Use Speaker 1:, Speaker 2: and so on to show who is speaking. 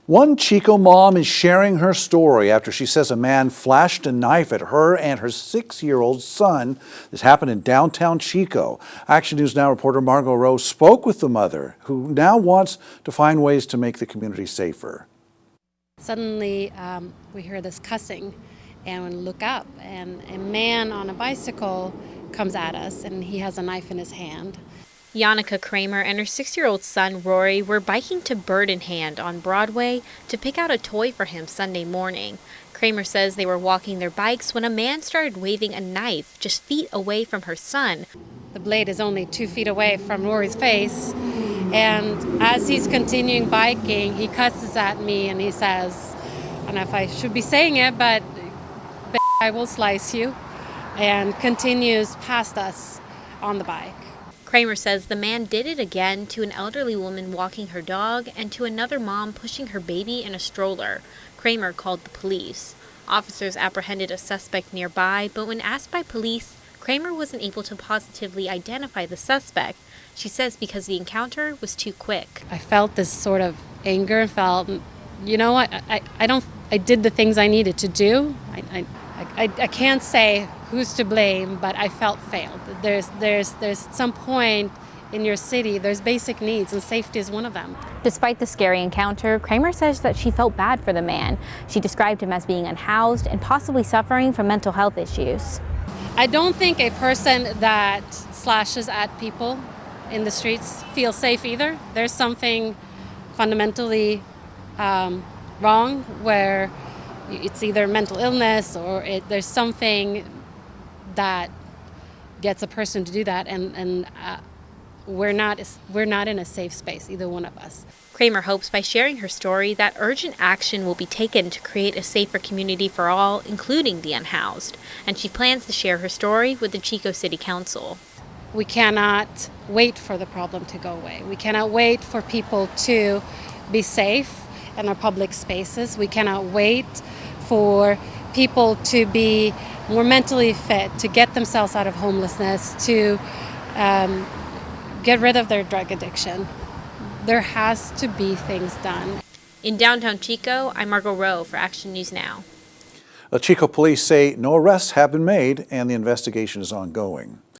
Speaker 1: One Chico mom is sharing her story after she says a man flashed a knife at her and her 6-year-old son. This happened in downtown Chico. Action News Now reporter Margot Rowe spoke with the mother, who now wants to find ways to make the community safer.
Speaker 2: Suddenly, we hear this cussing, and we look up, and a man on a bicycle comes at us, and he has a knife in his hand.
Speaker 3: Yannicka Kremer and her 6-year-old son Rory were biking to Bird in Hand on Broadway to pick out a toy for him Sunday morning. Kremer says they were walking their bikes when a man started waving a knife just feet away from her son.
Speaker 2: The blade is only 2 feet away from Rory's face, and as he's continuing biking, he cusses at me and he says, I don't know if I should be saying it, but I will slice you, and continues past us on the bike.
Speaker 3: Kremer says the man did it again to an elderly woman walking her dog and to another mom pushing her baby in a stroller. Kremer called the police. Officers apprehended a suspect nearby, but when asked by police, Kremer wasn't able to positively identify the suspect. She says because the encounter was too quick.
Speaker 2: I felt this sort of anger and felt, you know what, I did the things I needed to do. I can't say who's to blame, but I felt failed. There's some point in your city, there's basic needs, and safety is one of them.
Speaker 4: Despite the scary encounter, Kremer says that she felt bad for the man. She described him as being unhoused and possibly suffering from mental health issues.
Speaker 2: I don't think a person that slashes at people in the streets feels safe either. There's something fundamentally wrong where it's either mental illness or there's something that gets a person to do that, and we're not in a safe space, either one of us.
Speaker 3: Kremer hopes by sharing her story that urgent action will be taken to create a safer community for all, including the unhoused, and she plans to share her story with the Chico City Council.
Speaker 2: We cannot wait for the problem to go away. We cannot wait for people to be safe in our public spaces. We cannot wait for people to be more mentally fit, to get themselves out of homelessness, to get rid of their drug addiction. There has to be things done.
Speaker 3: In downtown Chico, I'm Margot Rowe for Action News Now.
Speaker 1: The Chico police say no arrests have been made and the investigation is ongoing.